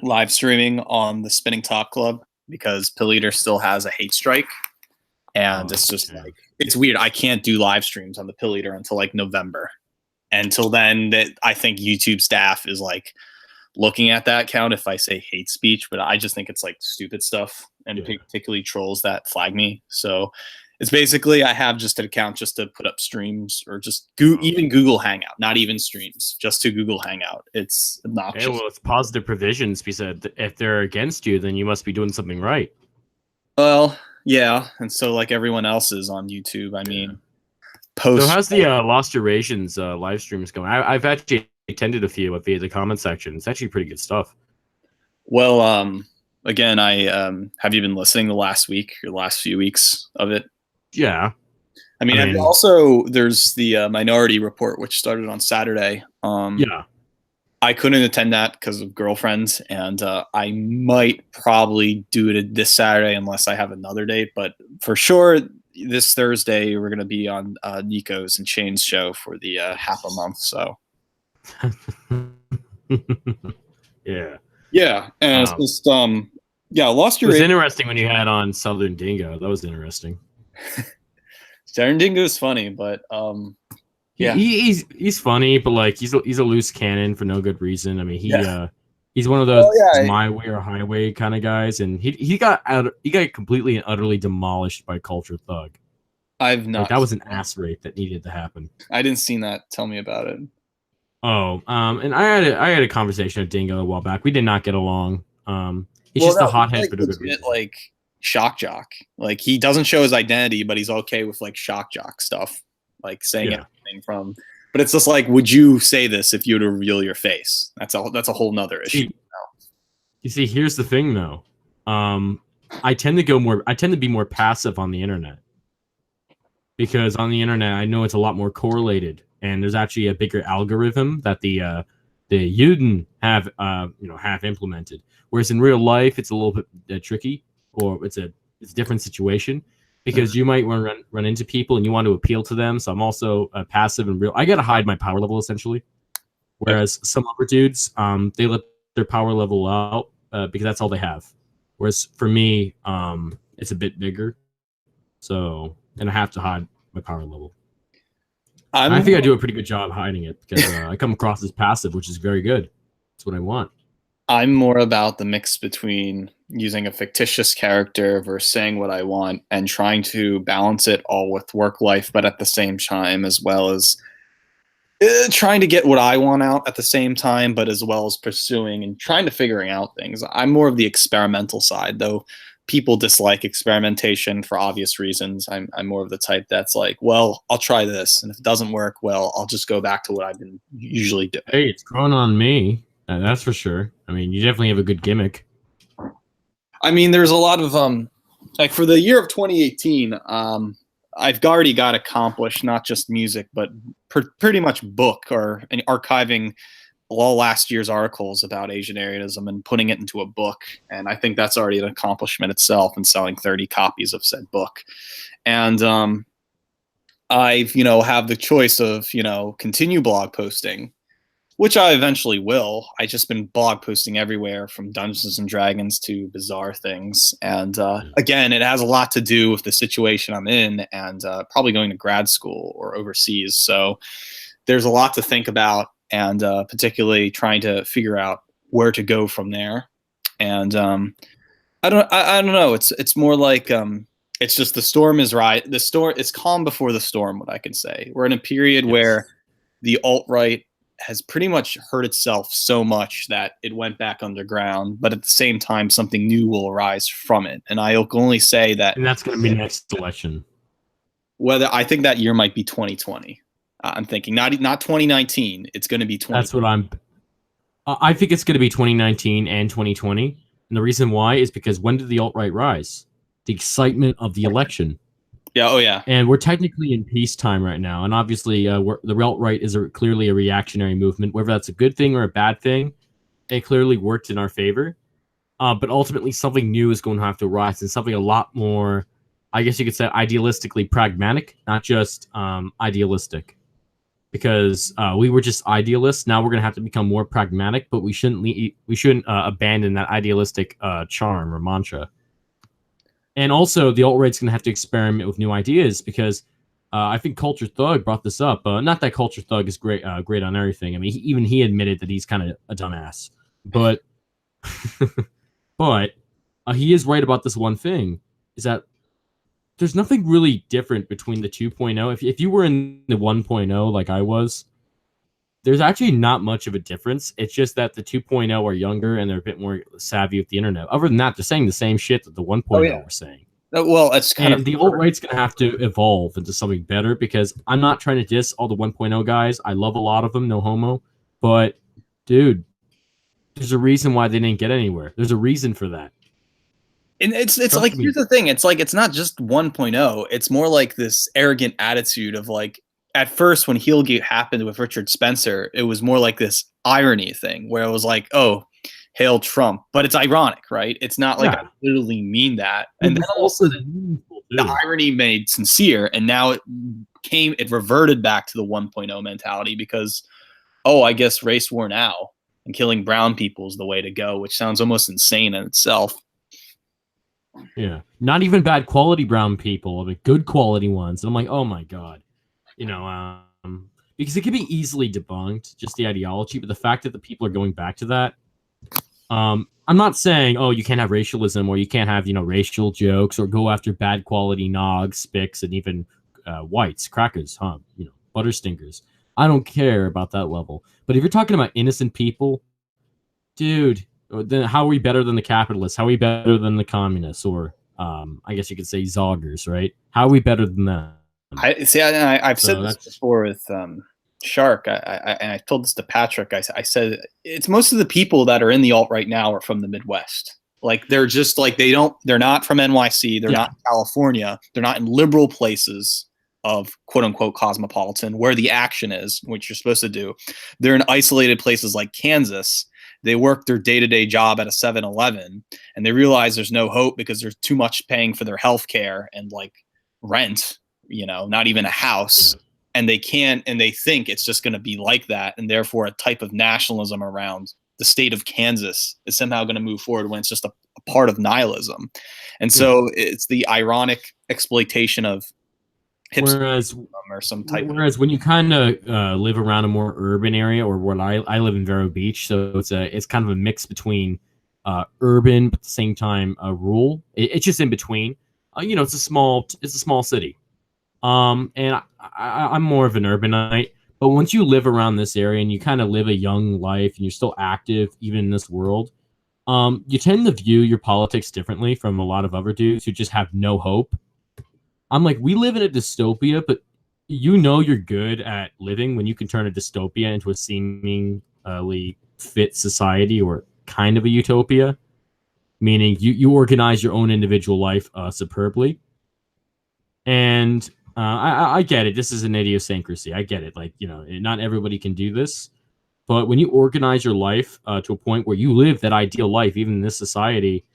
live streaming on the Spinning Top Club because Pill Eater still has a hate strike, and it's just Yeah. like it's weird. I can't do live streams on the Pill Eater until like November. Until then, that I think YouTube staff is like looking at that count if I say hate speech, but I just think it's like stupid stuff and Yeah. particularly trolls that flag me. So it's basically I have just an account just to put up streams or just even Google Hangout, not even streams, just to Google Hangout. It's obnoxious. Yeah, well, it's positive provisions because if they're against you, then you must be doing something right. Well, yeah, and so like everyone else is on YouTube. I mean, So how's the Lost Durations live streams going? I've actually attended a few via the comment section. It's actually pretty good stuff. Well, again, I have you been listening the last week or last few weeks of it? Yeah. I mean also there's the Minority Report, which started on Saturday. Yeah. I couldn't attend that because of girlfriends, and I might probably do it this Saturday unless I have another date. But for sure, this Thursday we're going to be on Nico's and Shane's show for the half a month. So yeah, and it's just Lost Your. It was interesting when you had on Southern Dingo. That was interesting. Southern Dingo is funny, but yeah, he's funny, but like he's a loose cannon for no good reason. I mean, he's one of those my way or highway kind of guys, and he got completely and utterly demolished by Culture Thug. I've not. Like, that was an ass rape that needed to happen. I didn't see that. Tell me about it. Oh, and I had a conversation with Dingo a while back. We did not get along. He's just a hothead for no good reason. Like shock jock. Like, he doesn't show his identity, but he's okay with like shock jock stuff, like saying anything from. But it's just like, would you say this if you were to reveal your face? That's a whole nother issue. You see, here's the thing though. I tend to be more passive on the internet, because on the internet I know it's a lot more correlated, and there's actually a bigger algorithm that the Juden have implemented. Whereas in real life, it's a little bit tricky, or it's a different situation, because you might run into people and you want to appeal to them. So I'm also passive and real. I gotta hide my power level essentially. Whereas some other dudes, they let their power level out because that's all they have. Whereas for me, it's a bit bigger. So, and I have to hide my power level. I think I do a pretty good job hiding it, because I come across as passive, which is very good. That's what I want. I'm more about the mix between using a fictitious character versus saying what I want and trying to balance it all with work life, but at the same time, as well as trying to get what I want out at the same time, but as well as pursuing and trying to figuring out things. I'm more of the experimental side, though. People dislike experimentation for obvious reasons. I'm more of the type that's like, well, I'll try this, and if it doesn't work, well, I'll just go back to what I've been usually doing. Hey, it's growing on me. That's for sure. I mean, you definitely have a good gimmick. I mean, there's a lot of like for the year of 2018, I've already got accomplished not just music, but pretty much book or archiving all last year's articles about Asian Aryanism and putting it into a book. And I think that's already an accomplishment itself, and selling 30 copies of said book. And I've, have the choice of, continue blog posting, which I eventually will. I just been blog posting everywhere from Dungeons and Dragons to bizarre things. And again, it has a lot to do with the situation I'm in, and probably going to grad school or overseas. So there's a lot to think about, and particularly trying to figure out where to go from there. And I don't know. It's more like it's just the storm is right. The storm, it's calm before the storm. What I can say, we're in a period where the alt-right has pretty much hurt itself so much that it went back underground, but at the same time, something new will arise from it. And I can only say that, and that's going to be next election. Whether I think that year might be 2020. I'm thinking not 2019. It's going to be 2020. That's what I think it's going to be 2019 and 2020. And the reason why is because when did the alt-right rise? The excitement of the election. Yeah. Oh, yeah. And we're technically in peacetime right now. And obviously, the alt-right is clearly a reactionary movement. Whether that's a good thing or a bad thing, it clearly worked in our favor. But ultimately, something new is going to have to rise, and something a lot more, I guess you could say, idealistically pragmatic, not just idealistic. because we were just idealists. Now we're gonna have to become more pragmatic, but we shouldn't abandon that idealistic charm or mantra. And also, the alt right's gonna have to experiment with new ideas because I think Culture Thug brought this up. Not that Culture Thug is great on everything. I mean, even he admitted that he's kind of a dumbass, but but he is right about this one thing: is that there's nothing really different between the 2.0. If you were in the 1.0 like I was, there's actually not much of a difference. It's just that the 2.0 are younger and they're a bit more savvy with the internet. Other than that, they're saying the same shit that the 1.0 were saying. Well, it's kind of the alt-right's going to have to evolve into something better because I'm not trying to diss all the 1.0 guys. I love a lot of them, no homo. But, dude, there's a reason why they didn't get anywhere. There's a reason for that. And it's like, here's the thing. It's like, it's not just 1.0. It's more like this arrogant attitude of like, at first when Heelgate happened with Richard Spencer, it was more like this irony thing where it was like, oh, hail Trump. But it's ironic, right? It's not like I literally mean that. And then also the irony made sincere. And now it reverted back to the 1.0 mentality because, oh, I guess race war now and killing brown people is the way to go, which sounds almost insane in itself. Yeah, not even bad quality brown people, but good quality ones. And I'm like, oh my god, because it can be easily debunked, just the ideology, but the fact that the people are going back to that. I'm not saying, oh, you can't have racialism or you can't have racial jokes or go after bad quality nogs, spics, and even whites, crackers, butter stinkers. I don't care about that level. But if you're talking about innocent people, dude. Then how are we better than the capitalists? How are we better than the communists? Or I guess you could say zoggers, right? How are we better than them? I've said this before with Shark. I told this to Patrick. I said it's most of the people that are in the alt right now are from the Midwest. Like they're just like they're not from NYC. They're not in California. They're not in liberal places of quote unquote cosmopolitan where the action is, which you're supposed to do. They're in isolated places like Kansas. They work their day-to-day job at a 7-Eleven and they realize there's no hope because there's too much paying for their health care and like rent, not even a house. Yeah. And they think it's just going to be like that. And therefore a type of nationalism around the state of Kansas is somehow going to move forward when it's just a part of nihilism. And so it's the ironic exploitation of Whereas when you kind of live around a more urban area, or what I live in Vero Beach, so it's kind of a mix between urban but at the same time rural. It's just in between. It's a small city. And I'm more of an urbanite. But once you live around this area and you kind of live a young life and you're still active even in this world, you tend to view your politics differently from a lot of other dudes who just have no hope. I'm like, we live in a dystopia, but you're good at living when you can turn a dystopia into a seemingly fit society or kind of a utopia, meaning you organize your own individual life superbly. And I get it. This is an idiosyncrasy. I get it. Like, not everybody can do this. But when you organize your life to a point where you live that ideal life, even in this society,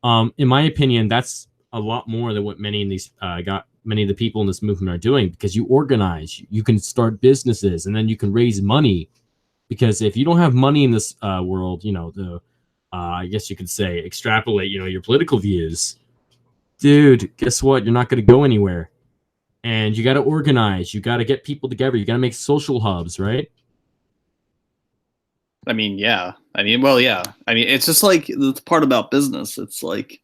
in my opinion, that's a lot more than what many of the people in this movement are doing, because you organize, you can start businesses, and then you can raise money. Because if you don't have money in this world, I guess you could say extrapolate, your political views, dude, guess what? You're not going to go anywhere. And you got to organize, you got to get people together, you got to make social hubs, right? I mean, yeah. It's just like the part about business. It's like,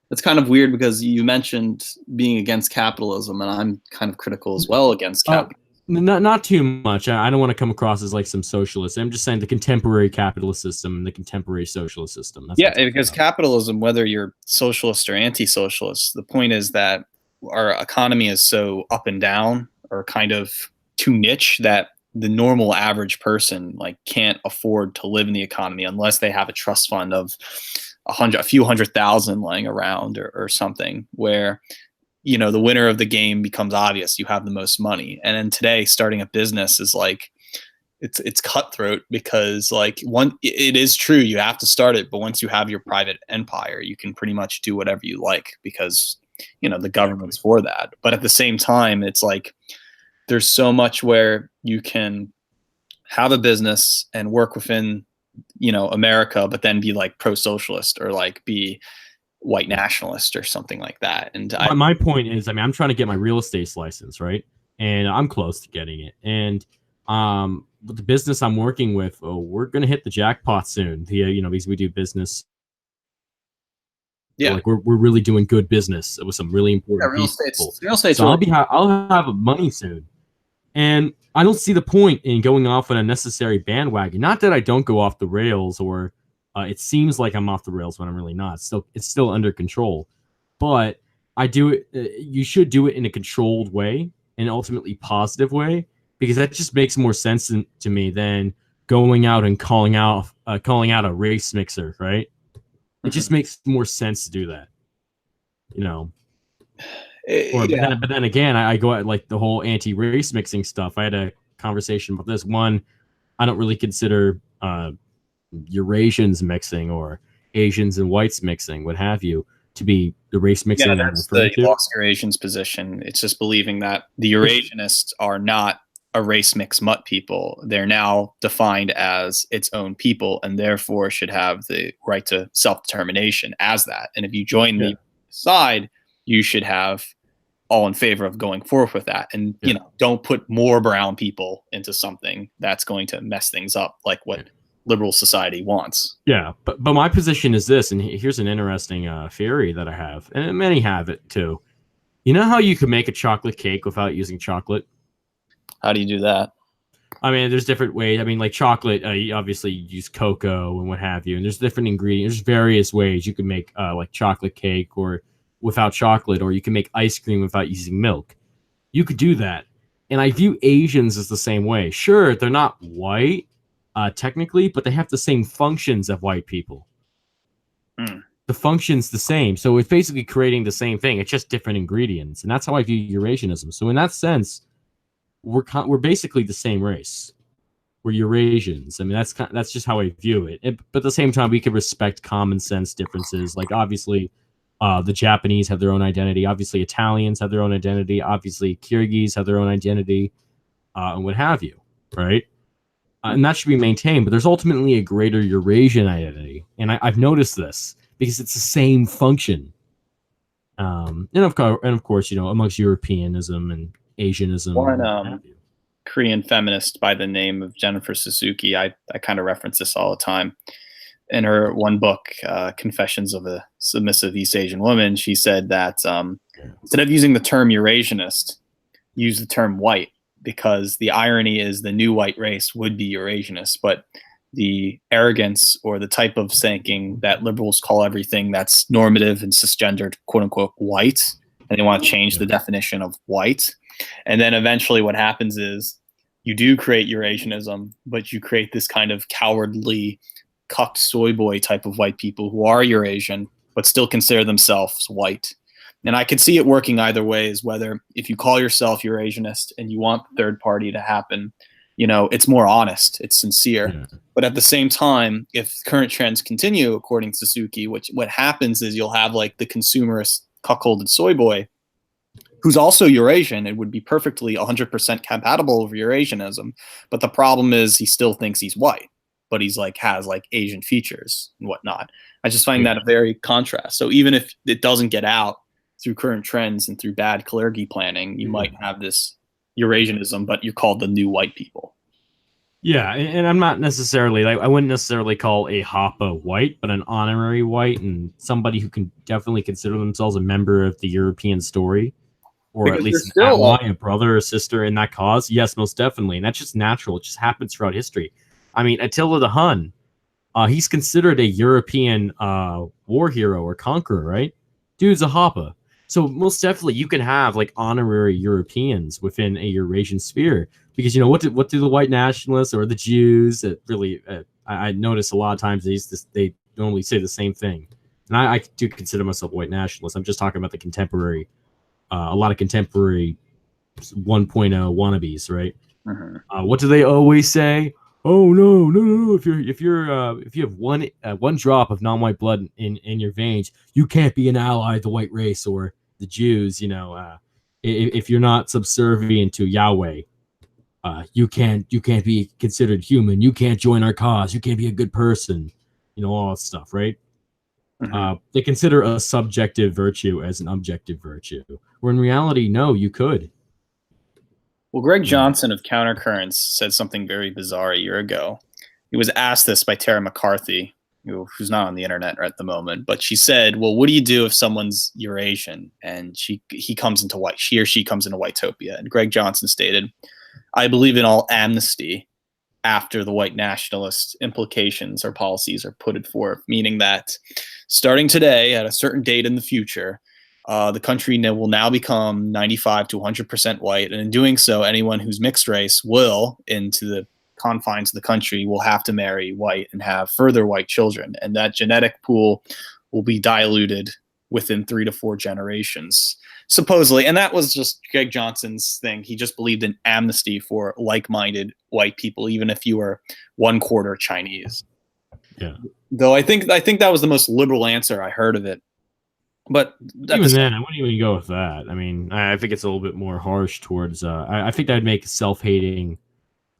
it's kind of weird because you mentioned being against capitalism, and I'm kind of critical as well against capitalism. Not too much. I don't want to come across as like some socialist. I'm just saying the contemporary capitalist system and the contemporary socialist system. That's because capitalism, whether you're socialist or anti-socialist, the point is that our economy is so up and down, or kind of too niche, that the normal average person like can't afford to live in the economy unless they have a trust fund of a few hundred thousand lying around or something, where the winner of the game becomes obvious. You have the most money. And then today starting a business is like it's cutthroat, because like it is true, you have to start it, but once you have your private empire, you can pretty much do whatever you like, because the government's for that. But at the same time, it's like there's so much where you can have a business and work within, America, but then be like pro-socialist or like be white nationalist or something like that. And My point is, I mean, I'm trying to get my real estate license, right? And I'm close to getting it. And with the business I'm working with, we're gonna hit the jackpot soon. Because we do business. yeah, Like we're really doing good business with some really important real people. estate's So really I'll have money soon. And I don't see the point in going off on a necessary bandwagon. Not that I don't go off the rails, or it seems like I'm off the rails when I'm really not. It's still under control. But I do it. You should do it in a controlled way, an ultimately positive way, because that just makes more sense to me than going out and calling out a race mixer, right? It just makes more sense to do that, you know. yeah. But then again, I go at like the whole anti-race mixing stuff. I had a conversation about this. One, I don't really consider Eurasians mixing or Asians and whites mixing, what have you, to be the race mixing that I'm referring to. Lost Eurasians position. It's just believing that the Eurasianists are not a race mix mutt people. They're now defined as its own people and therefore should have the right to self-determination as that. And if you join the side, you should have all in favor of going forth with that. And, don't put more brown people into something that's going to mess things up like what liberal society wants. Yeah, but my position is this, and here's an interesting theory that I have, and many have it too. You know how you can make a chocolate cake without using chocolate? How do you do that? I mean, there's different ways. I mean, like chocolate, you obviously use cocoa and what have you, and there's different ingredients. There's various ways you can make like chocolate cake or without chocolate, or you can make ice cream without using milk. You could do that. And I view Asians as the same way. Sure, they're not white, technically, but they have the same functions of white people. The function's the same. So it's basically creating the same thing. It's just different ingredients. And that's how I view Eurasianism. So in that sense, we're basically the same race. We're Eurasians. I mean, that's just how I view it. But at the same time, we can respect common sense differences. Like, obviously, the Japanese have their own identity. Obviously, Italians have their own identity. Obviously, Kyrgyz have their own identity, and what have you, right? And that should be maintained. But there's ultimately a greater Eurasian identity, and I've noticed this because it's the same function. And of course, amongst Europeanism and Asianism. One Korean feminist by the name of Jennifer Suzuki. I kind of reference this all the time. In her one book, Confessions of a Submissive East Asian Woman, she said that instead of using the term Eurasianist, use the term white, because the irony is the new white race would be Eurasianist, but the arrogance or the type of thinking that liberals call everything that's normative and cisgendered, quote unquote, white, and they want to change the definition of white. And then eventually what happens is you do create Eurasianism, but you create this kind of cowardly, cucked soy boy type of white people who are Eurasian, but still consider themselves white. And I could see it working either ways, whether if you call yourself Eurasianist and you want the third party to happen, it's more honest, it's sincere. Yeah. But at the same time, if current trends continue, according to Suzuki, what happens is you'll have like the consumerist cuckolded soy boy who's also Eurasian. It would be perfectly 100% compatible with Eurasianism. But the problem is he still thinks he's white, but he's has Asian features and whatnot. I just find that a very contrast. So even if it doesn't get out through current trends and through bad clergy planning, you might have this Eurasianism, but you're called the new white people. Yeah, and I'm not necessarily, I wouldn't necessarily call a Hapa white, but an honorary white, and somebody who can definitely consider themselves a member of the European story, or because at least an ally, a brother or sister in that cause. Yes, most definitely. And that's just natural. It just happens throughout history. I mean, Attila the Hun, he's considered a European war hero or conqueror, right? Dude's a Hapa. So most definitely you can have honorary Europeans within a Eurasian sphere, because what do the white nationalists or the Jews really I notice a lot of times they normally say the same thing. And I do consider myself a white nationalist. I'm just talking about the contemporary, a lot of contemporary 1.0 wannabes, right? What do they always say? Oh no! If you have one drop of non-white blood in your veins, you can't be an ally of the white race or the Jews. If you're not subservient to Yahweh, you can't be considered human. You can't join our cause. You can't be a good person. All that stuff, right? Mhm. They consider a subjective virtue as an objective virtue, where in reality, no, you could. Well, Greg You know, Johnson of Countercurrents said something very bizarre a year ago. He was asked this by Tara McCarthy, who's not on the internet at the moment, but she said, "Well, what do you do if someone's Eurasian and he comes into white, she or she comes into Whitopia?" And Greg Johnson stated, "I believe in all amnesty after the white nationalist implications or policies are put forth, meaning that starting today at a certain date in the future, the country will now become 95 to 100% white. And in doing so, anyone who's mixed race will, into the confines of the country, will have to marry white and have further white children. And that genetic pool will be diluted within 3 to 4 generations." Supposedly, and that was just Greg Johnson's thing. He just believed in amnesty for like-minded white people, even if you were 1/4 Chinese. yeah. Though I think that was the most liberal answer I heard of it. But Even then, I wouldn't even go with that. I mean, I think it's a little bit more harsh towards. I think that'd make self-hating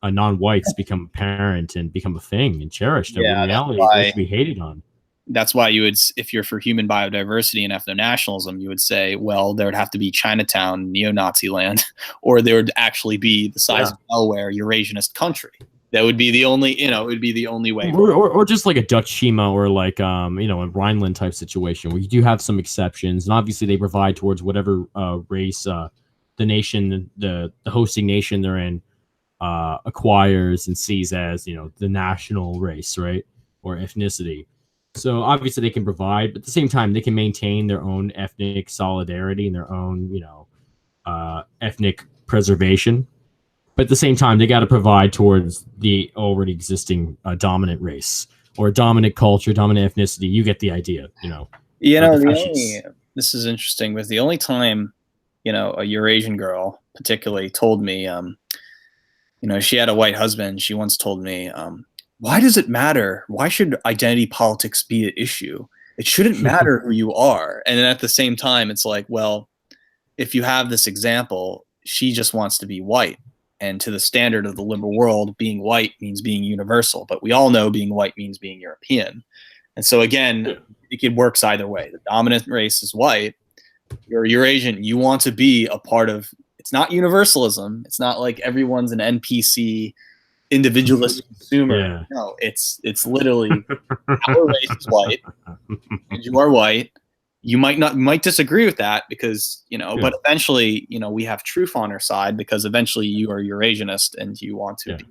non-whites become apparent and become a thing and cherished. When in yeah, reality, they should be hated on. that's why you would, if you're for human biodiversity and ethno-nationalism, you would say, well, there would have to be Chinatown, neo-Nazi land, or there would actually be the size of Delaware, Eurasianist country. That would be the only, it would be the only way. Or just like a Dutch Shima or like a Rhineland type situation where you do have some exceptions, and obviously they provide towards whatever race the nation, the hosting nation they're in, acquires and sees as the national race, right, or ethnicity. So obviously they can provide, but at the same time they can maintain their own ethnic solidarity and their own ethnic preservation. But at the same time, they got to provide towards the already existing dominant race or dominant culture, dominant ethnicity. You get the idea, This is interesting, but the only time, a Eurasian girl particularly told me, she had a white husband. She once told me, why does it matter? Why should identity politics be an issue? It shouldn't matter who you are. And then at the same time, it's like, well, if you have this example, she just wants to be white. And to the standard of the liberal world, being white means being universal. But we all know being white means being European. And so again, it works either way. The dominant race is white. You're Eurasian. You want to be a part of, it's not universalism. It's not like everyone's an NPC, individualist consumer. Yeah. No, it's literally our race is white and you are white. You might disagree with that because, but eventually, we have truth on our side because eventually you are Eurasianist and you want to be.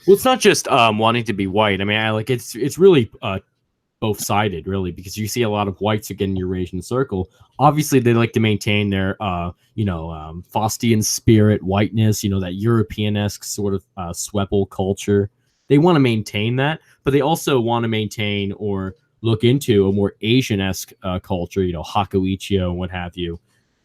Well, it's not just wanting to be white. I mean, it's really both sided, really, because you see a lot of whites again in Eurasian circle. Obviously, they like to maintain their, Faustian spirit, whiteness, that European-esque sort of Sweppel culture. They want to maintain that, but they also want to maintain or look into a more Asian-esque culture, Hakuichio and what have you,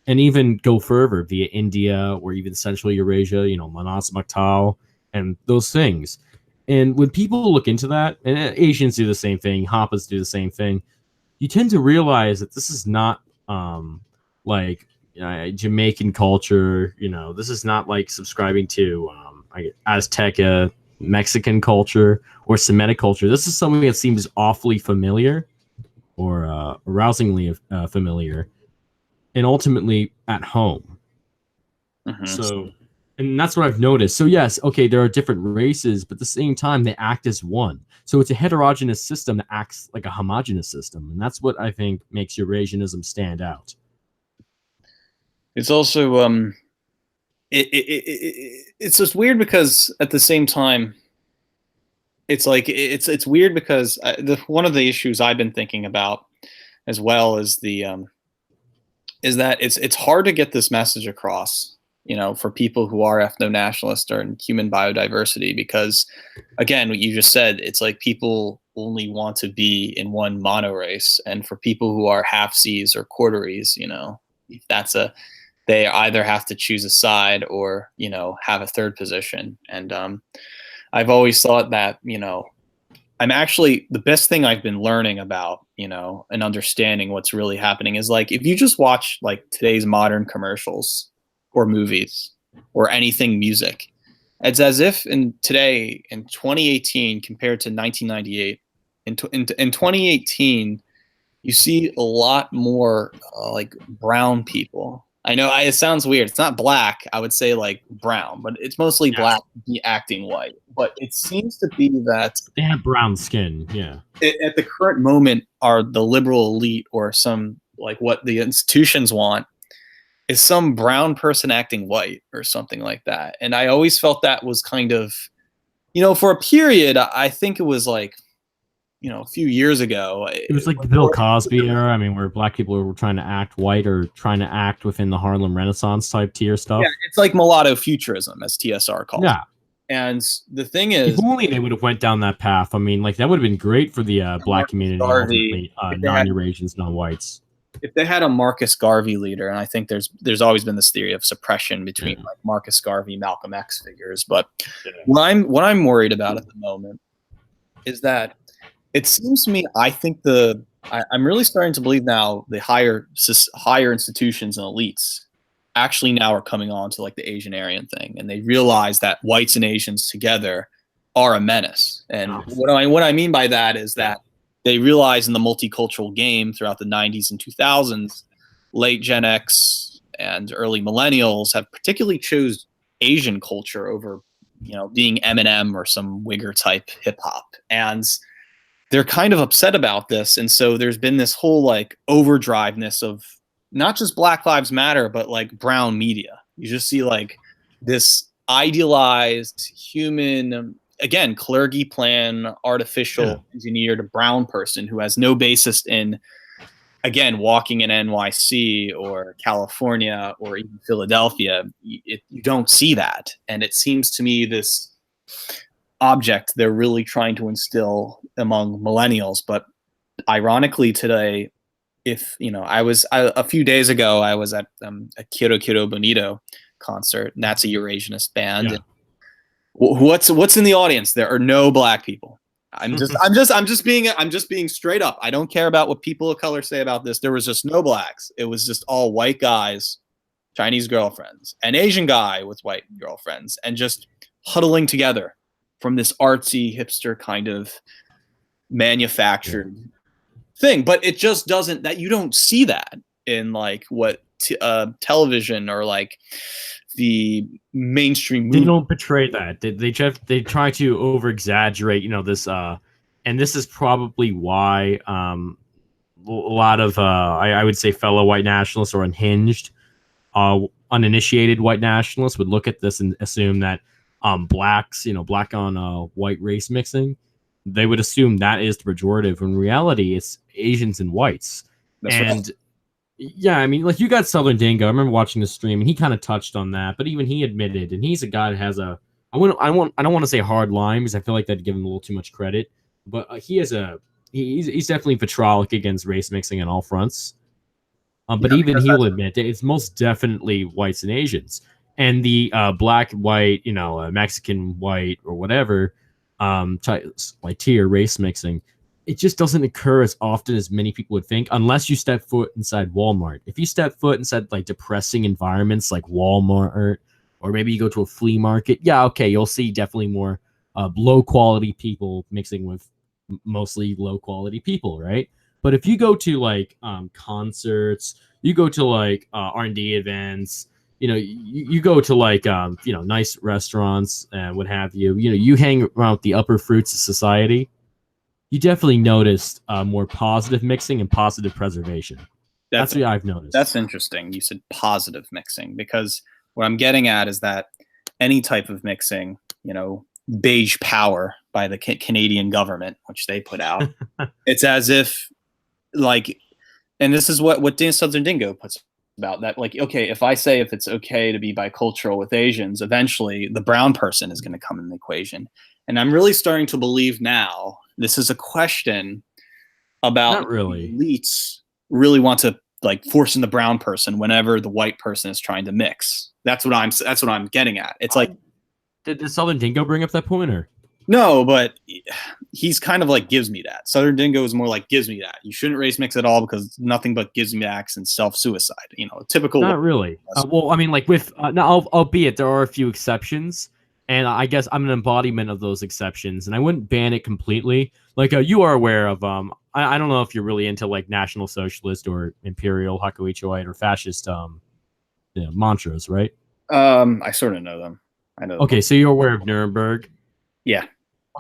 and even go further via India or even Central Eurasia, Manas Maktal and those things. And when people look into that, and Asians do the same thing, Hapas do the same thing, you tend to realize that this is not like Jamaican culture. This is not like subscribing to Azteca Mexican culture or Semitic culture. This is something that seems awfully familiar or arousingly familiar and ultimately at home. Mm-hmm. So, and that's what I've noticed. So yes, okay, there are different races, but at the same time, they act as one. So it's a heterogeneous system that acts like a homogeneous system. And that's what I think makes Eurasianism stand out. It's also, it's just weird because at the same time, it's like, it's weird because one of the issues I've been thinking about as well is is that it's hard to get this message across, for people who are ethno-nationalist or in human biodiversity, because again, what you just said, it's like people only want to be in one mono race. And for people who are half-seas or quarteries, they either have to choose a side or, have a third position. And I've always thought that, I'm actually, the best thing I've been learning about, and understanding what's really happening is like, if you just watch like today's modern commercials, or movies or anything music. It's as if in 2018 compared to 1998, in 2018, you see a lot more like brown people. I know it sounds weird. It's not black. I would say like brown, but it's mostly black acting white. But it seems to be that they have brown skin. Yeah. At the current moment, are the liberal elite or some like what the institutions want is some brown person acting white or something like that. And I always felt that was kind of, for a period, I think it was like, a few years ago. It was like the Bill Cosby era. I mean, where black people were trying to act white or trying to act within the Harlem Renaissance type tier stuff. Yeah, it's like mulatto futurism, as TSR calls it. Yeah. And the thing is, if only they would have went down that path. I mean, like that would have been great for the black community, non-Eurasians, non-whites. If they had a Marcus Garvey leader, and I think there's always been this theory of suppression between like Marcus Garvey, Malcolm X figures, but what I'm worried about at the moment is that it seems to me, I think I'm really starting to believe now the higher institutions and elites actually now are coming on to like the Asian Aryan thing, and they realize that whites and Asians together are a menace. And what I mean by that is that they realize in the multicultural game throughout the 90s and 2000s, late Gen X and early millennials have particularly chose Asian culture over, being Eminem or some Wigger type hip hop. And they're kind of upset about this. And so there's been this whole like overdriveness of not just Black Lives Matter, but like brown media. You just see like this idealized human, again, clergy plan, artificial engineered brown person who has no basis in, again, walking in NYC or California or even Philadelphia. You don't see that. And it seems to me this object they're really trying to instill among millennials. But ironically today, a few days ago, I was at a Quiero Bonito concert, and that's a Eurasianist band. Yeah. What's in the audience? There are no black people. I'm just being straight up. I don't care about what people of color say about this. There was just no blacks. It was just all white guys, Chinese girlfriends, an Asian guy with white girlfriends, and just huddling together from this artsy hipster kind of manufactured thing. But it just doesn't, that you don't see that in like what television or like the mainstream movie. They don't portray that. They try to over exaggerate, this and this is probably why a lot of I would say fellow white nationalists or unhinged uninitiated white nationalists would look at this and assume that blacks, black on white race mixing, they would assume that is the pejorative. In reality, it's Asians and whites. That's right. Yeah, I mean, like you got Southern Dingo. I remember watching the stream, and he kind of touched on that. But even he admitted, and he's a guy that has I don't want to say hard line because I feel like that'd give him a little too much credit. But he's definitely vitriolic against race mixing on all fronts. But even he'll admit that it's most definitely whites and Asians, and the black, white, Mexican, white, or whatever, like tier race mixing. It just doesn't occur as often as many people would think, unless you step foot inside Walmart. If you step foot inside like depressing environments like Walmart, or maybe you go to a flea market, yeah, okay, you'll see definitely more low quality people mixing with mostly low quality people, right? But if you go to like concerts, you go to like R&D events, you go to like nice restaurants and what have you, you hang around with the upper fruits of society, you definitely noticed more positive mixing and positive preservation. That's what I've noticed. That's interesting. You said positive mixing, because what I'm getting at is that any type of mixing, beige power by the Canadian government, which they put out, it's as if like, and this is what Dan Southern Dingo puts about that. Like, okay, if it's okay to be bicultural with Asians, eventually the brown person is going to come in the equation. And I'm really starting to believe now this is a question about not really elites really want to like force in the brown person whenever the white person is trying to mix. That's what I'm getting at. It's like, did Southern Dingo bring up that point, or No, but he's kind of like gives me that. Southern Dingo is more like gives me that. You shouldn't race mix at all because it's nothing but gives me acts and self-suicide. You know, typical. Not really. Well, I mean, like with now, albeit there are a few exceptions, and I guess I'm an embodiment of those exceptions, and I wouldn't ban it completely. Like you are aware of, I don't know if you're really into like National Socialist or Imperial Hakuichoite or fascist mantras, right? I sort of know them. I know. Okay, so you're aware of Nuremberg. Yeah.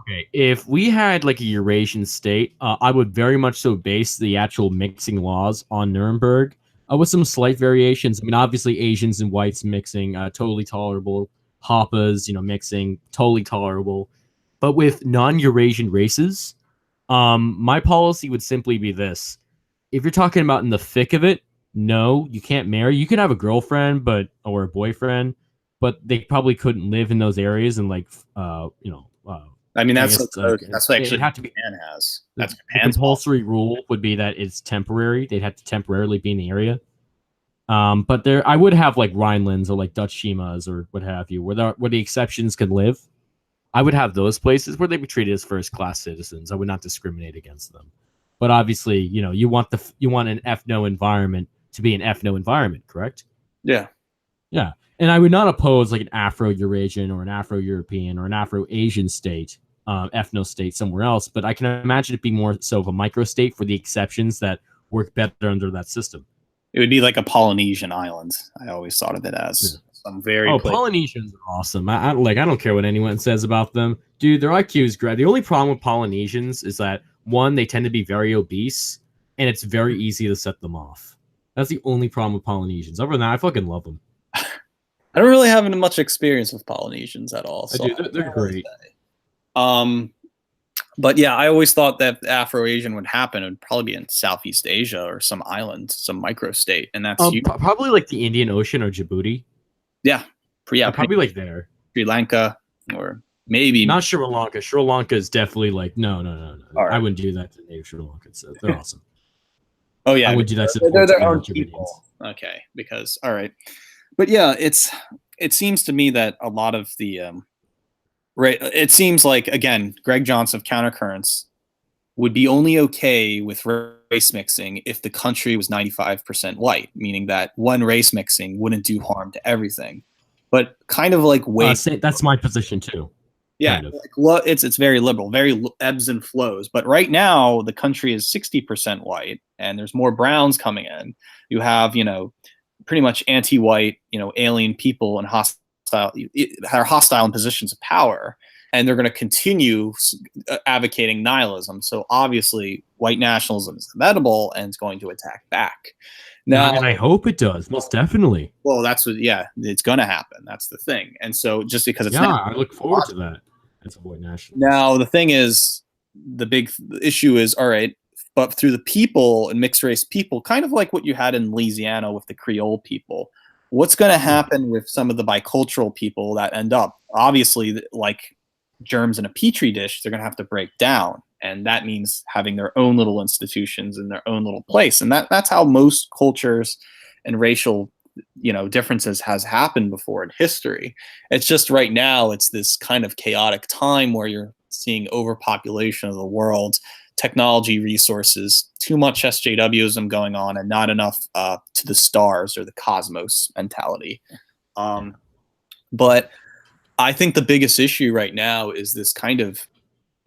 Okay, if we had like a Eurasian state, I would very much so base the actual mixing laws on Nuremberg, with some slight variations. I mean, obviously Asians and whites mixing, totally tolerable. Hoppas, mixing, totally tolerable. But with non-Eurasian races, my policy would simply be this: if you're talking about in the thick of it, no, you can't marry. You can have a girlfriend, or a boyfriend, but they probably couldn't live in those areas and I mean, that's that's actually it have to be. Japan has. The That's Japan's compulsory rule would be that it's temporary. They'd have to temporarily be in the area. But I would have like Rhinelands or like Dutch Shimas or what have you, where the exceptions can live. I would have those places where they be treated as first class citizens. I would not discriminate against them. But obviously, you want an ethno environment to be an ethno environment, correct? Yeah. Yeah. And I would not oppose like an Afro-Eurasian or an Afro-European or an Afro-Asian state, ethno state somewhere else. But I can imagine it be more so of a micro-state for the exceptions that work better under that system. It would be like a Polynesian island. I always thought of it as some very. Polynesians are awesome. I don't care what anyone says about them, dude. Their IQ is great. The only problem with Polynesians is that one, they tend to be very obese, and it's very easy to set them off. That's the only problem with Polynesians. Other than that, I fucking love them. I don't really have much experience with Polynesians at all. So they're great. But yeah, I always thought that Afro-Asian would happen. It would probably be in Southeast Asia or some island, some micro-state. And that's probably like the Indian Ocean or Djibouti. Yeah. Probably like there. Sri Lanka or maybe. Not Sri Lanka. Sri Lanka is definitely like, no. Right. I wouldn't do that to native Sri Lankans. So they're awesome. Oh, yeah. I would do that to they're their own people. Okay. Because, all right. But yeah, it seems to me that a lot of the it seems like, again, Greg Johnson of Countercurrents would be only okay with race mixing if the country was 95% white, meaning that one race mixing wouldn't do harm to everything. But kind of like that's my position too. Yeah, kind of. It's very liberal, very ebbs and flows. But right now, the country is 60% white, and there's more browns coming in. You have, pretty much anti-white, alien people and hostile in positions of power, and they're going to continue advocating nihilism. So obviously, white nationalism is inevitable and it's going to attack back. Now, and I hope it does, most definitely. Well, it's going to happen. That's the thing. And so just because it's I look forward to that. That's a white nationalist. Now, the thing is, the big issue is, all right, but through the people and mixed race people, kind of like what you had in Louisiana with the Creole people, what's going to happen with some of the bicultural people that end up, obviously, like germs in a petri dish, they're going to have to break down. And that means having their own little institutions in their own little place. And that's how most cultures and racial differences has happened before in history. It's just right now, it's this kind of chaotic time where you're seeing overpopulation of the world, technology resources, too much SJWism going on, and not enough to the stars or the cosmos mentality. But I think the biggest issue right now is this kind of,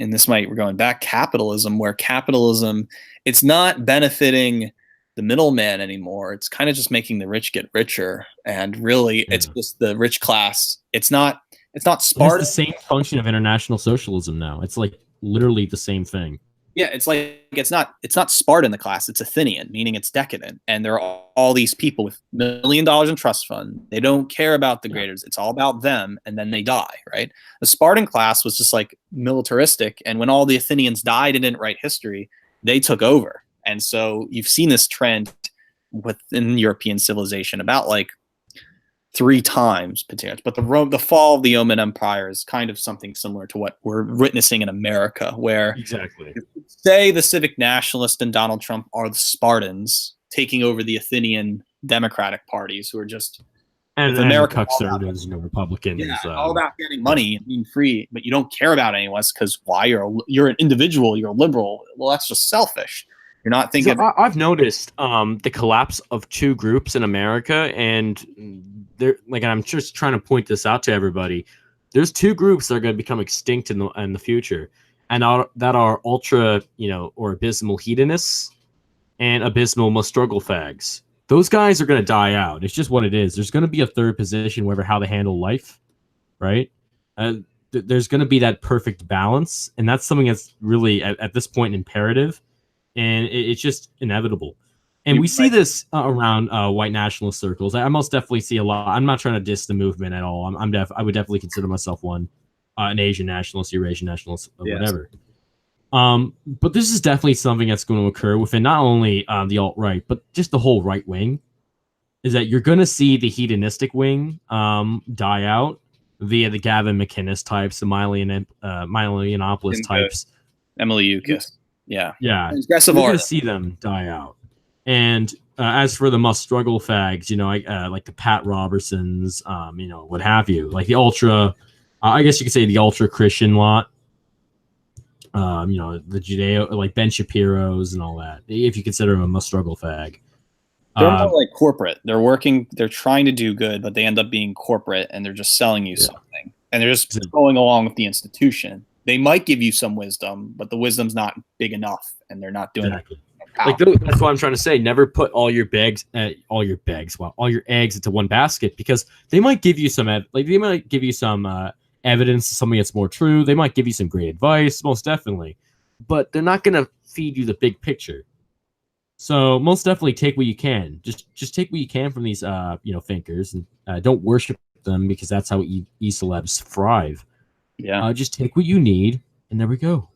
and we're going back, capitalism, where capitalism, it's not benefiting the middleman anymore. It's kind of just making the rich get richer, and really, it's just the rich class. It's not Spartan. It's the same function of international socialism now. It's like literally the same thing. Yeah, it's like it's not Spartan the class. It's Athenian, meaning it's decadent, and there are all these people with $1 million in trust fund. They don't care about the graders. It's all about them, and then they die. Right? The Spartan class was just like militaristic, and when all the Athenians died and didn't write history, they took over. And so you've seen this trend within European civilization about like 3 times, potentially. But the fall of the Roman Empire is kind of something similar to what we're witnessing in America, where exactly, say the civic nationalists and Donald Trump are the Spartans taking over the Athenian democratic parties, who are just And, If and the America, conservatives, yeah, Republicans. all about getting money and being free, but you don't care about anyone else because why? You're an individual, you're a liberal. Well, that's just selfish. You're not So thinking. I've noticed the collapse of two groups in America, and they're like I'm just trying to point this out to everybody. There's two groups that are going to become extinct in the future, and that are ultra, or abysmal hedonists and abysmal struggle fags. Those guys are going to die out. It's just what it is. There's going to be a third position, wherever how they handle life, right? There's going to be that perfect balance, and that's something that's really at this point imperative, and it's just inevitable. And we see this around white nationalist circles. I most definitely see a lot. I'm not trying to diss the movement at all. I would definitely consider myself one, an Asian nationalist, Eurasian nationalist, or Yes. whatever. But this is definitely something that's going to occur within not only the alt right, but just the whole right wing. Is that you're going to see the hedonistic wing die out via the Gavin McInnes types, the Yiannopoulos types, Emily Yukis. Yeah. Aggressive you're going to see them die out. And as for the must struggle fags, like the Pat Robertsons, what have you, like the ultra, I guess you could say the ultra Christian lot. The Judeo, like Ben Shapiro's and all that, if you consider him a must struggle fag. They're more like corporate. They're trying to do good, but they end up being corporate and they're just selling you something. And they're just going along with the institution. They might give you some wisdom, but the wisdom's not big enough and they're not doing it. Like that's what I'm trying to say. Never put all your eggs into one basket, because they might give you some evidence, something that's more true. They might give you some great advice, most definitely, but they're not going to feed you the big picture. So most definitely take what you can. Just take what you can from these thinkers, and don't worship them, because that's how e-celebs thrive. Yeah. Just take what you need, and there we go.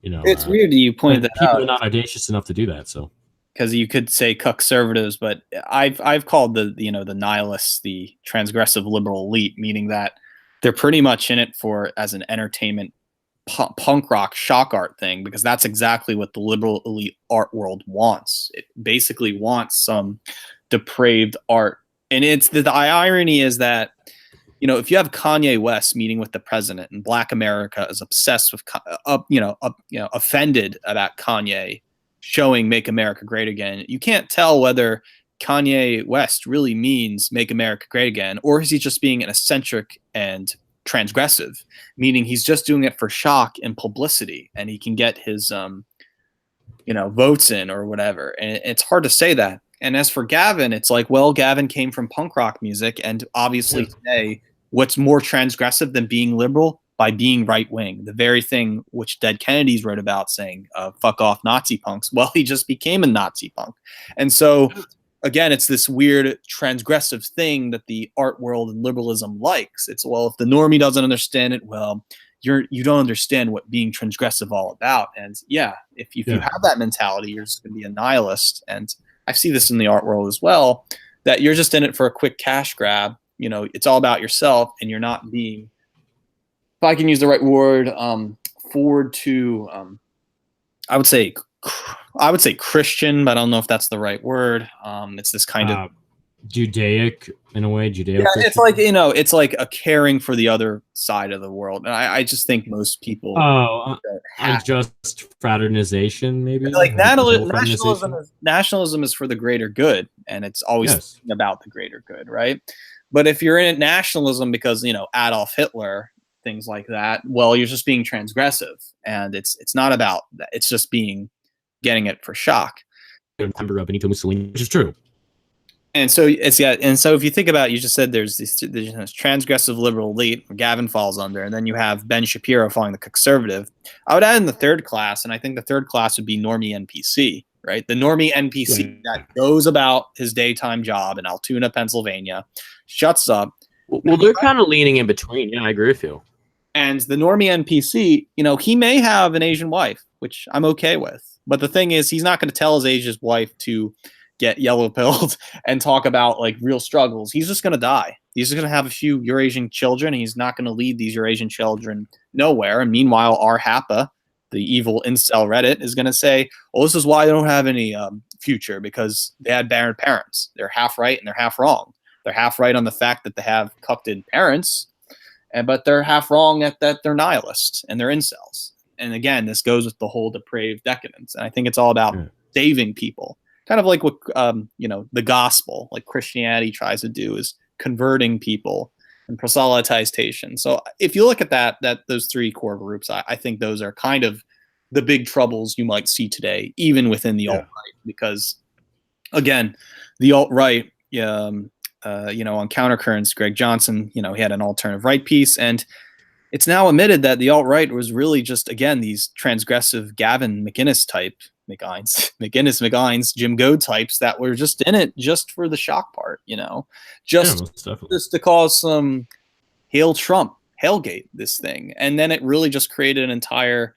It's weird that you pointed that people out. are not audacious enough to do that. So because you could say conservatives, but I've called the nihilists the transgressive liberal elite, meaning that they're pretty much in it for as an entertainment punk rock shock art thing, because that's exactly what the liberal elite art world wants. It basically wants some depraved art, and it's the irony is that if you have Kanye West meeting with the president and Black America is obsessed with offended about Kanye showing "Make America Great Again," you can't tell whether Kanye West really means "Make America Great Again" or is he just being an eccentric and transgressive, meaning he's just doing it for shock and publicity, and he can get his votes in or whatever. And it's hard to say that. And as for Gavin, it's like, well, Gavin came from punk rock music, and obviously today, what's more transgressive than being liberal? By being right wing, the very thing which Dead Kennedys wrote about, saying "fuck off Nazi punks." Well, he just became a Nazi punk, and so again, it's this weird transgressive thing that the art world and liberalism likes. It's, well, if the normie doesn't understand it, well, you don't understand what being transgressive all about. And yeah, if you have that mentality, you're just going to be a nihilist. And I see this in the art world as well, that you're just in it for a quick cash grab. It's all about yourself, and you're not being, if I can use the right word, forward to, I would say Christian, but I don't know if that's the right word. It's this kind of Judaic, in a way, Judeo. Yeah, it's like it's like a caring for the other side of the world, and I just think most people. And just fraternization, maybe. Like nationalism is for the greater good, and it's always about the greater good, right? But if you're in nationalism because Adolf Hitler, things like that, well, you're just being transgressive, and it's not about that. It's just getting it for shock. Benito Mussolini, which is true. And so if you think about it, you just said there's this transgressive liberal elite where Gavin falls under, and then you have Ben Shapiro falling the conservative. I would add in the third class, and I think the third class would be normie NPC, right? The normie NPC that goes about his daytime job in Altoona, Pennsylvania, shuts up. Well, they're kind of leaning in between. Yeah, I agree with you. And the normie NPC, he may have an Asian wife, which I'm okay with. But the thing is, he's not going to tell his Asian wife to get yellow pilled and talk about like real struggles. He's just going to die. He's just going to have a few Eurasian children. He's not going to lead these Eurasian children nowhere. And meanwhile, our Happa, the evil incel Reddit, is going to say, well, this is why they don't have any future, because they had barren parents. They're half right and they're half wrong. They're half right on the fact that they have cucked parents, but they're half wrong at that they're nihilists and they're incels. And again, this goes with the whole depraved decadence. And I think it's all about saving people, kind of like what the gospel, like Christianity, tries to do, is converting people and proselytization. So if you look at that those three core groups, I think those are kind of the big troubles you might see today, even within the alt-right, because again, the alt-right, on Countercurrents, Greg Johnson, he had an alternative right piece, and it's now admitted that the alt-right was really just, again, these transgressive Gavin McInnes type, McInnes, Jim Goad types that were just in it just for the shock part, just to cause some Hail Trump, Hailgate this thing. And then it really just created an entire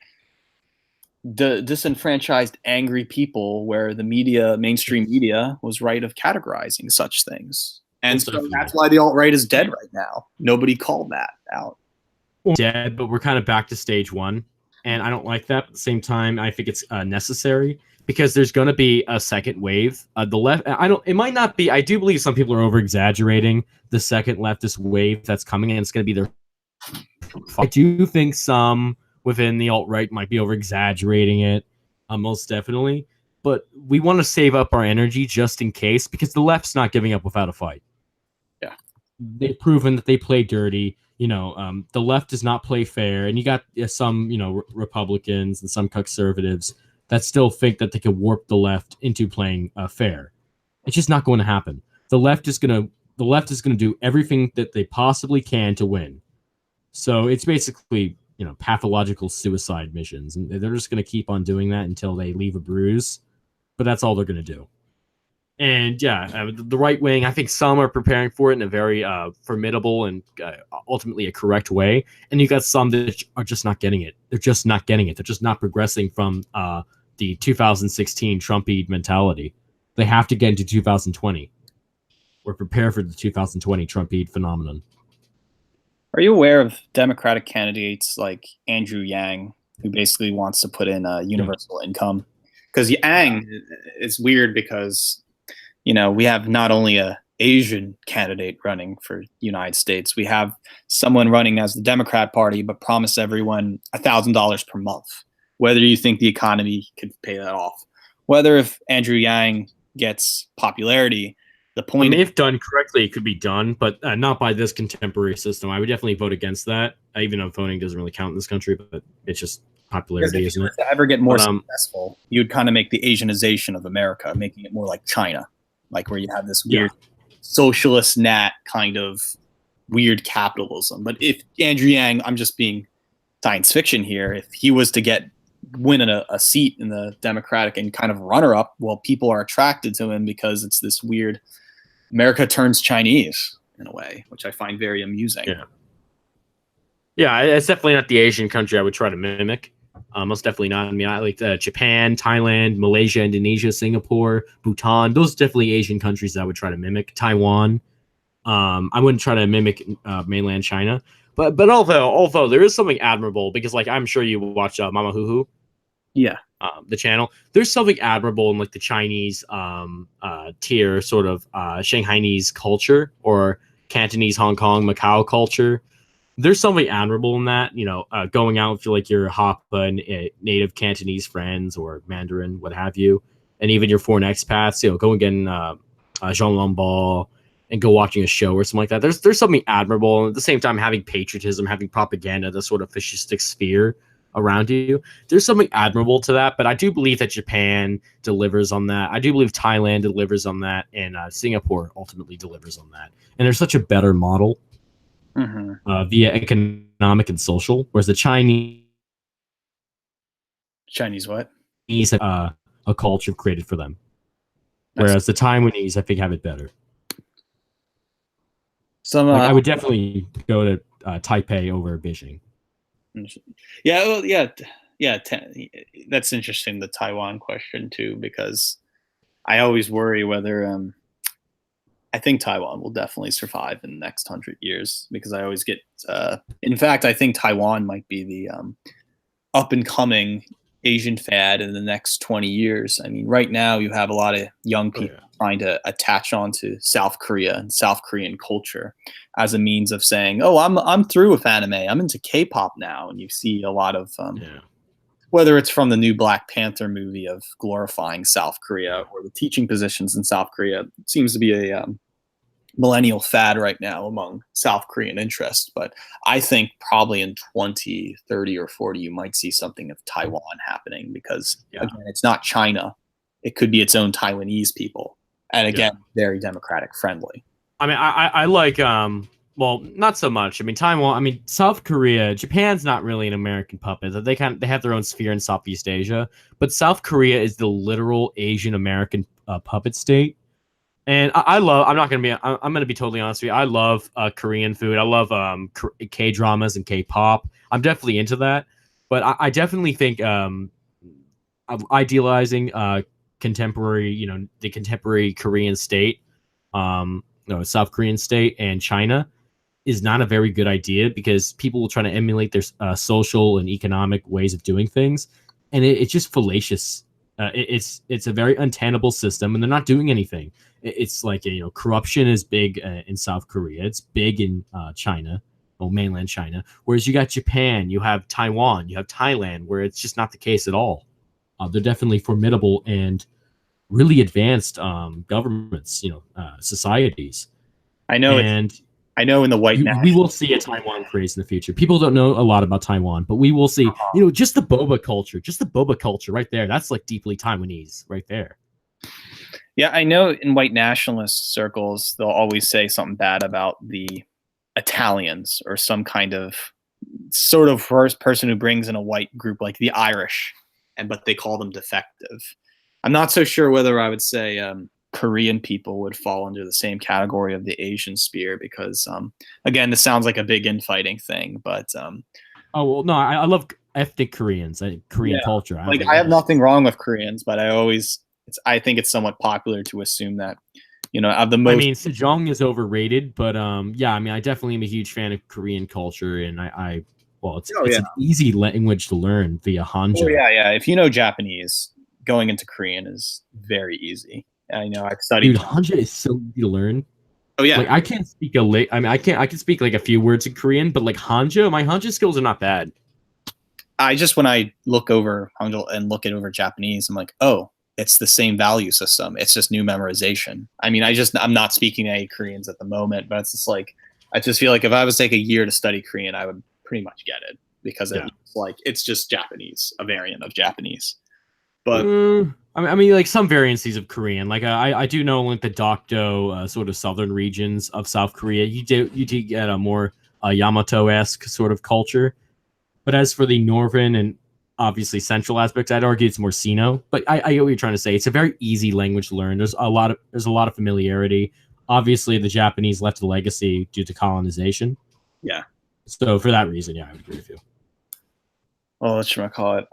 disenfranchised, angry people where the media, mainstream media, was right of categorizing such things. And so that's why the alt-right is dead right now. Nobody called that out. Dead, but we're kind of back to stage one. And I don't like that. At the same time, I think it's necessary because there's going to be a second wave. The left, it might not be, I do believe some people are over-exaggerating the second leftist wave that's coming, and it's going to be their... I do think some within the alt-right might be over-exaggerating it, most definitely. But we want to save up our energy just in case, because the left's not giving up without a fight. Yeah. They've proven that they play dirty. The left does not play fair, and you got some, Republicans and some conservatives that still think that they could warp the left into playing fair. It's just not going to happen. The left is going to do everything that they possibly can to win. So it's basically, pathological suicide missions, and they're just going to keep on doing that until they leave a bruise. But that's all they're going to do. And the right wing, I think some are preparing for it in a very formidable and ultimately a correct way. And you got some that are just not getting it. They're just not getting it. They're just not progressing from the 2016 Trumpy mentality. They have to get into 2020 or prepare for the 2020 Trumpy phenomenon. Are you aware of Democratic candidates like Andrew Yang, who basically wants to put in a universal income? Because Yang, it's weird because we have not only a Asian candidate running for the United States, we have someone running as the Democrat Party, but promise everyone $1,000 per month, whether you think the economy could pay that off. Whether if Andrew Yang gets popularity, the point... if done correctly, it could be done, but not by this contemporary system. I would definitely vote against that, even though voting doesn't really count in this country, but it's just popularity, isn't it? To ever get more successful, you would kind of make the Asianization of America, making it more like China. Like where you have this weird socialist nat kind of weird capitalism. But if Andrew Yang, I'm just being science fiction here, if he was to win a seat in the Democratic and kind of runner-up, well, people are attracted to him because it's this weird America turns Chinese in a way, which I find very amusing. Yeah, it's definitely not the Asian country I would try to mimic. Most definitely not. I mean, I like Japan, Thailand, Malaysia, Indonesia, Singapore, Bhutan. Those are definitely Asian countries that I would try to mimic. Taiwan. I wouldn't try to mimic mainland China. But although there is something admirable, because like I'm sure you watch Mama Hoo Hoo. Yeah. The channel. There's something admirable in like the Chinese tier sort of Shanghainese culture or Cantonese, Hong Kong, Macau culture. There's something admirable in that, going out and feel like you're Hapa and native Cantonese friends or Mandarin, what have you. And even your foreign expats, go and get Jean Lombard and go watching a show or something like that. There's something admirable. And at the same time, having patriotism, having propaganda, the sort of fascistic sphere around you. There's something admirable to that. But I do believe that Japan delivers on that. I do believe Thailand delivers on that. And Singapore ultimately delivers on that. And there's such a better model. Via economic and social, whereas the Chinese what? Have a culture created for them, whereas the Taiwanese, I think, have it better. I would definitely go to Taipei over Beijing. That's interesting, the Taiwan question too, because I always worry whether I think Taiwan will definitely survive in the next 100 years, because I always get in fact I think Taiwan might be the up and coming Asian fad in the next 20 years. I mean, right now you have a lot of young Oh people yeah. trying to attach onto South Korea and South Korean culture as a means of saying, "Oh, I'm through with anime. I'm into K-pop now." And you see a lot of Yeah. whether it's from the new Black Panther movie of glorifying South Korea Yeah. or the teaching positions in South Korea, it seems to be a millennial fad right now among South Korean interests. But I think probably in 20, 30, or 40, you might see something of Taiwan happening because, Yeah. again, it's not China. It could be its own Taiwanese people. And Yeah. again, very democratic friendly. I mean, I like well, not so much. I mean, Taiwan. I mean, South Korea. Japan's not really an American puppet. They have their own sphere in Southeast Asia, but South Korea is the literal Asian American puppet state. And I love. I'm not gonna be. I'm gonna be totally honest with you. I love Korean food. I love K dramas and K-pop. I'm definitely into that. But I definitely think idealizing contemporary, the contemporary Korean state, no, South Korean state and China is not a very good idea because people will try to emulate their social and economic ways of doing things, and it's just fallacious. It's a very untenable system, and they're not doing anything. It's like corruption is big in South Korea. It's big in China, well, mainland China. Whereas you got Japan, you have Taiwan, you have Thailand, where it's just not the case at all. They're definitely formidable and really advanced governments, societies. I know it's And I know in the white we will national. see a Taiwan craze in the future. People don't know a lot about Taiwan, but we will see, just the boba culture right there. That's like deeply Taiwanese right there. Yeah, I know in white nationalist circles, they'll always say something bad about the Italians or some kind of sort of first person who brings in a white group like the Irish, and but they call them defective. I'm not so sure whether I would say Korean people would fall under the same category of the Asian spear because, again, this sounds like a big infighting thing, but Oh well, no, I love ethnic Koreans, Korean yeah, culture. like I have nothing wrong with Koreans, but I think it's somewhat popular to assume that of the I most. mean, Sejong is overrated, but yeah, I mean, I definitely am a huge fan of Korean culture, and well, Oh it's yeah, an easy language to learn via oh Hanja. yeah, yeah. If you know Japanese, going into Korean is very easy. I know I've studied. Dude, Hanja is so easy to learn. Oh yeah, Like I can't speak I mean, I can speak like a few words in Korean, but like Hanja, my Hanja skills are not bad. I just when I look over Hangul and look it over Japanese, I'm like, oh, it's the same value system. It's just new memorization. I mean, I'm not speaking any Koreans at the moment, but it's just like I just feel like if I was to take a year to study Korean, I would pretty much get it because Yeah. it's just Japanese, a variant of Japanese. But I mean, like some variances of Korean. Like I do know like the Dokdo sort of southern regions of South Korea. You do get a more Yamato-esque sort of culture. But as for the northern and obviously central aspects, I'd argue it's more Sino. But I get what you're trying to say. It's a very easy language to learn. There's a lot of familiarity. Obviously, the Japanese left a legacy due to colonization. yeah, So for that reason, yeah, I would agree with you. well, let's try to call it.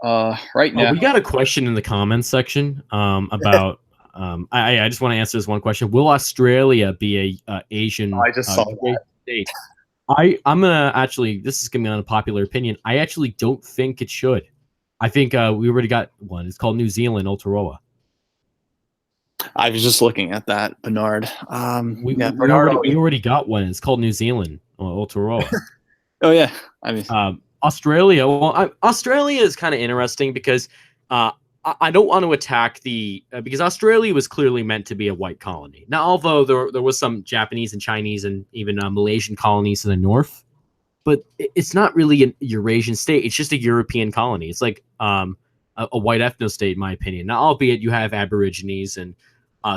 Right Oh, now, we got a question in the comments section about. I just want to answer this one question. Will Australia be a Asian I just saw that. state? I'm gonna actually. This is gonna be an unpopular opinion. I actually don't think it should. I think we already got one. It's called New Zealand, Aotearoa. I was just looking at that, Bernard. Yeah, We Bernard. already got one. It's called New Zealand, Aotearoa. Oh yeah, I mean, Australia. Well, Australia is kind of interesting because I don't want to attack because Australia was clearly meant to be a white colony. Now, although there was some Japanese and Chinese and even Malaysian colonies in the north, but it's not really a Eurasian state. It's just a European colony. It's like a white ethno state, in my opinion. Now, albeit you have Aborigines and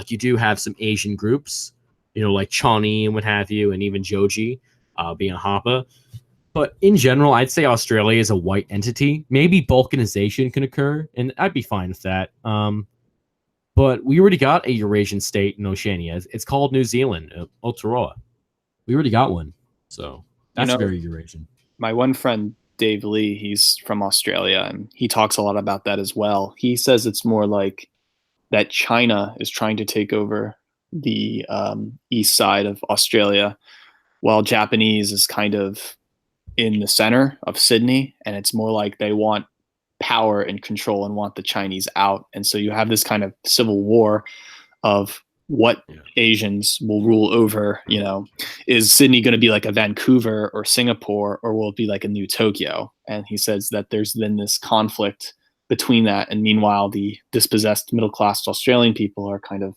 you do have some Asian groups, like Shawnee and what have you, and even Joji being a Hapa. But in general, I'd say Australia is a white entity. Maybe balkanization can occur, and I'd be fine with that. But we already got a Eurasian state in Oceania. It's called New Zealand, Aotearoa. We already got one, so that's very Eurasian. my one friend Dave Lee, he's from Australia, and he talks a lot about that as well. He says it's more like that China is trying to take over the east side of Australia, while Japanese is kind of in the center of Sydney, and it's more like they want power and control and want the Chinese out. And so you have this kind of civil war of what Asians will rule over. Is Sydney going to be like a Vancouver or Singapore, or will it be like a new Tokyo? And he says that there's been this conflict between that. And meanwhile, the dispossessed middle-class Australian people are kind of,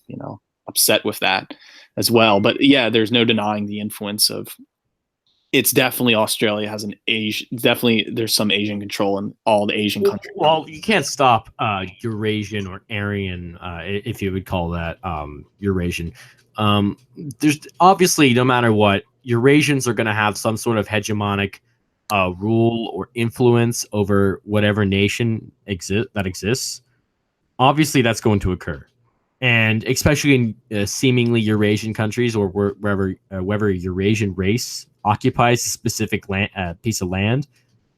upset with that as well. But yeah, there's no denying the influence of, it's definitely Australia has definitely there's some Asian control in all the Asian countries. Well, you can't stop Eurasian or Aryan, if you would call that Eurasian. There's obviously, no matter what, Eurasians are going to have some sort of hegemonic rule or influence over whatever nation that exists. Obviously, that's going to occur. And especially in seemingly Eurasian countries, or wherever Eurasian race occupies a specific piece of land,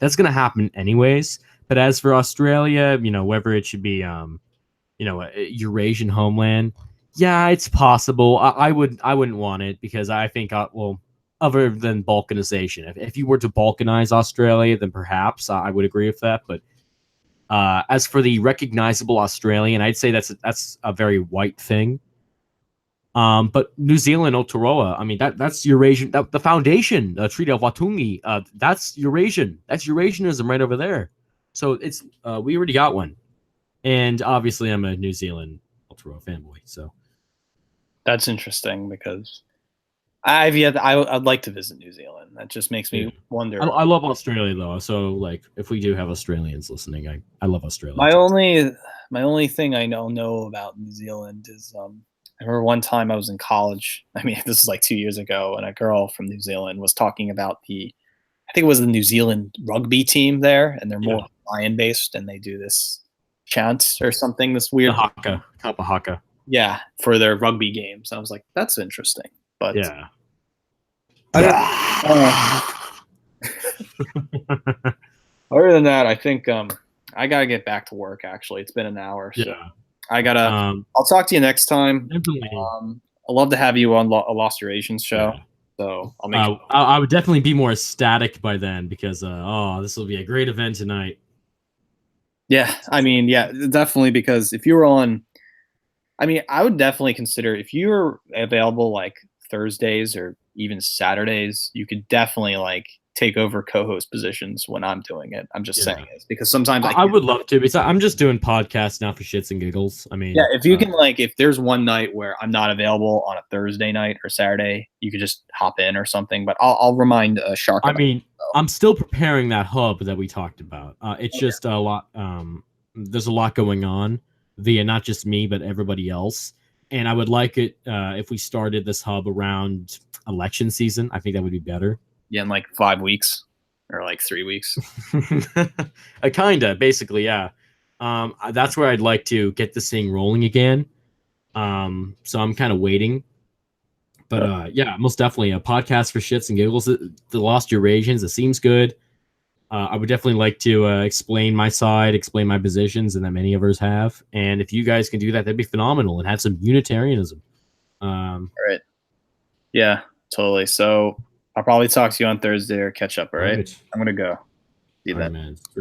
that's going to happen anyways. But as for Australia, whether it should be, a Eurasian homeland, yeah, it's possible. I wouldn't want it, because I think, other than balkanization, if you were to balkanize Australia, then perhaps I would agree with that. But as for the recognizable Australian, I'd say that's a very white thing. But New Zealand, Aotearoa, I mean, that's Eurasian. The foundation, the Treaty of Waitangi, that's Eurasian. That's Eurasianism right over there. So it's we already got one. And obviously, I'm a New Zealand Aotearoa fanboy. So that's interesting, because I'd like to visit New Zealand. That just makes me wonder. I love Australia, though. So, like, if we do have Australians listening, I love Australia. My only thing I know about New Zealand is I remember one time I was in college. I mean, this is like 2 years ago, and a girl from New Zealand was talking about I think it was the New Zealand rugby team there, and they're more Hawaiian based, and they do this chant or something. This weird haka, Kapa haka. Yeah, for their rugby games. I was like, that's interesting. But yeah. Other than that, I think I gotta get back to work. Actually, it's been an hour. So I gotta. I'll talk to you next time. I'd love to have you on a Lost Eurasians show. Yeah. So I'll make. I would definitely be more ecstatic by then, because this will be a great event tonight. Yeah, I mean, definitely, because if you were on, I mean, I would definitely consider, if you were available like Thursdays or even Saturdays, you could definitely like take over co-host positions when I'm doing it. I'm just saying it, because sometimes I would love to, because I'm just doing podcasts now for shits and giggles. I mean, if you can, like, if there's one night where I'm not available on a Thursday night or Saturday, you could just hop in or something. But I'll remind Shark. I mean, I'm still preparing that hub that we talked about. It's just a lot. There's a lot going on via not just me, but everybody else. And I would like it if we started this hub around election season. I think that would be better. Yeah, in like 5 weeks or like 3 weeks. Basically, yeah. That's where I'd like to get this thing rolling again. So I'm kind of waiting. But most definitely a podcast for shits and giggles. The Lost Eurasians, it seems good. I would definitely like to explain my side, explain my positions, and that many of us have. And if you guys can do that, that'd be phenomenal, and have some Unitarianism. All right. Yeah, totally. So I'll probably talk to you on Thursday or catch up. All right. I'm going to go. See you then. Man.